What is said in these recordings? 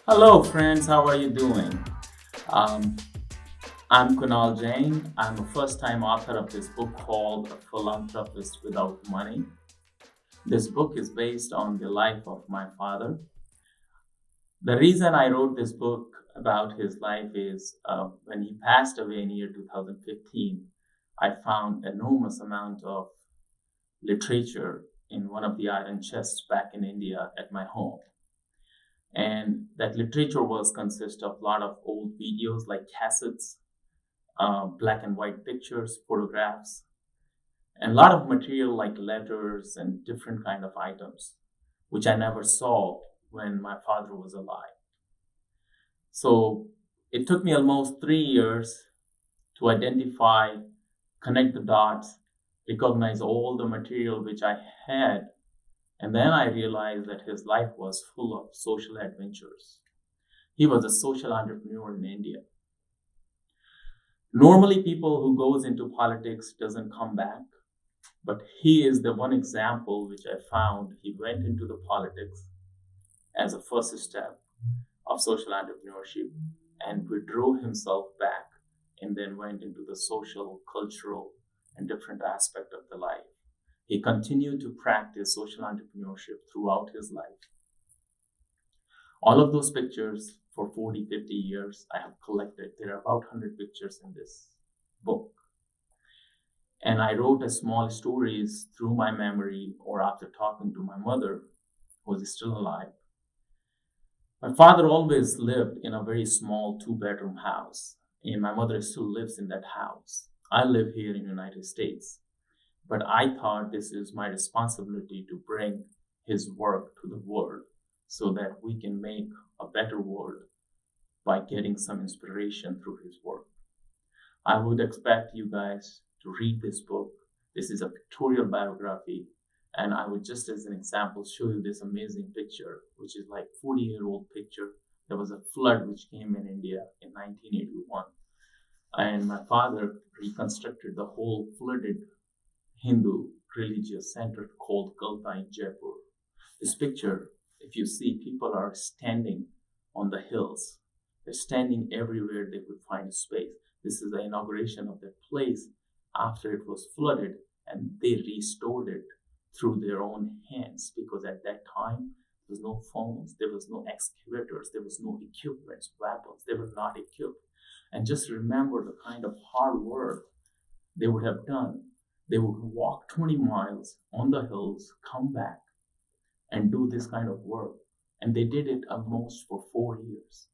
Hello, friends. How are you doing? Um, I'm Kunal Jain. I'm a first time author of this book called A Philanthropist Without Money. This book is based on the life of my father. The reason I wrote this book about his life is when he passed away in year 2015, I found enormous amount of literature in one of the iron chests back in India at my home. And that literature was consist of a lot of old videos like cassettes, black and white pictures, photographs, and a lot of material like letters and different kind of items, which I never saw when my father was alive. So it took me almost 3 years to identify, connect the dots, recognize all the material which I had, and then I realized that his life was full of social adventures. He was a social entrepreneur in India. Normally, people who goes into politics doesn't come back, but he is the one example which I found. He went into the politics as a first step of social entrepreneurship and withdrew himself back and then went into the social, cultural, and different aspect of the life. He continued to practice social entrepreneurship throughout his life. All of those pictures for 40, 50 years I have collected. There are about 100 pictures in this book. And I wrote a small stories through my memory or after talking to my mother, who was still alive. My father always lived in a very small 2-bedroom house, and my mother still lives in that house. I live here in the United States, but I thought this is my responsibility to bring his work to the world so that we can make a better world by getting some inspiration through his work. I would expect you guys to read this book. This is a pictorial biography, and I would just as an example show you this amazing picture, which is like 40-year-old picture. There was a flood which came in India in 1981, and my father reconstructed the whole flooded Hindu religious center called Galtaji Jaipur. This picture, if you see, people are standing on the hills. They're standing everywhere they could find space. This is the inauguration of that place after it was flooded, and they restored it through their own hands, because at that time there was no phones, there was no excavators, there was no equipment, weapons. They were not equipped. And just remember the kind of hard work they would have done. They would walk 20 miles on the hills, come back, and do this kind of work. And they did it almost for 4 years.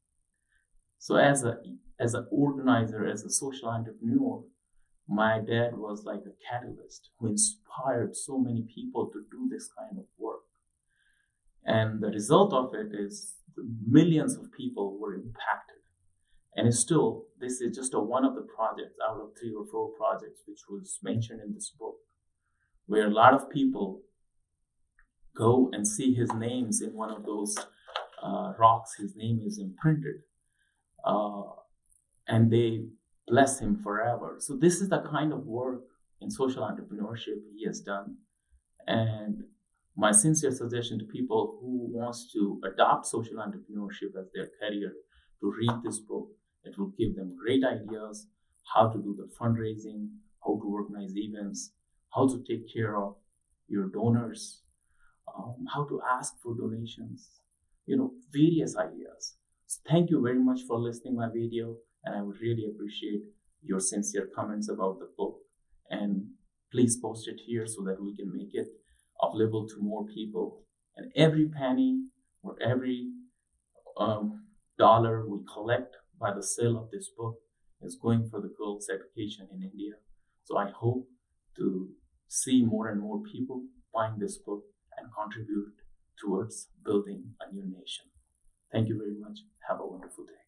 So as an organizer, as a social entrepreneur, my dad was like a catalyst who inspired so many people to do this kind of work. And the result of it is millions of people were impacted. And still, this is just one of the projects out of 3 or 4 projects which was mentioned in this book, where a lot of people go and see his names in one of those rocks. His name is imprinted, and they bless him forever. So this is the kind of work in social entrepreneurship he has done. And my sincere suggestion to people who wants to adopt social entrepreneurship as their career to read this book. It will give them great ideas how to do the fundraising, how to organize events, how to take care of your donors, how to ask for donations, various ideas. So thank you very much for listening my video, and I would really appreciate your sincere comments about the book. And please post it here so that we can make it available to more people. And every penny or every dollar we collect by the sale of this book is going for the girls' education in India. So I hope to see more and more people buying this book and contribute towards building a new nation. Thank you very much. Have a wonderful day.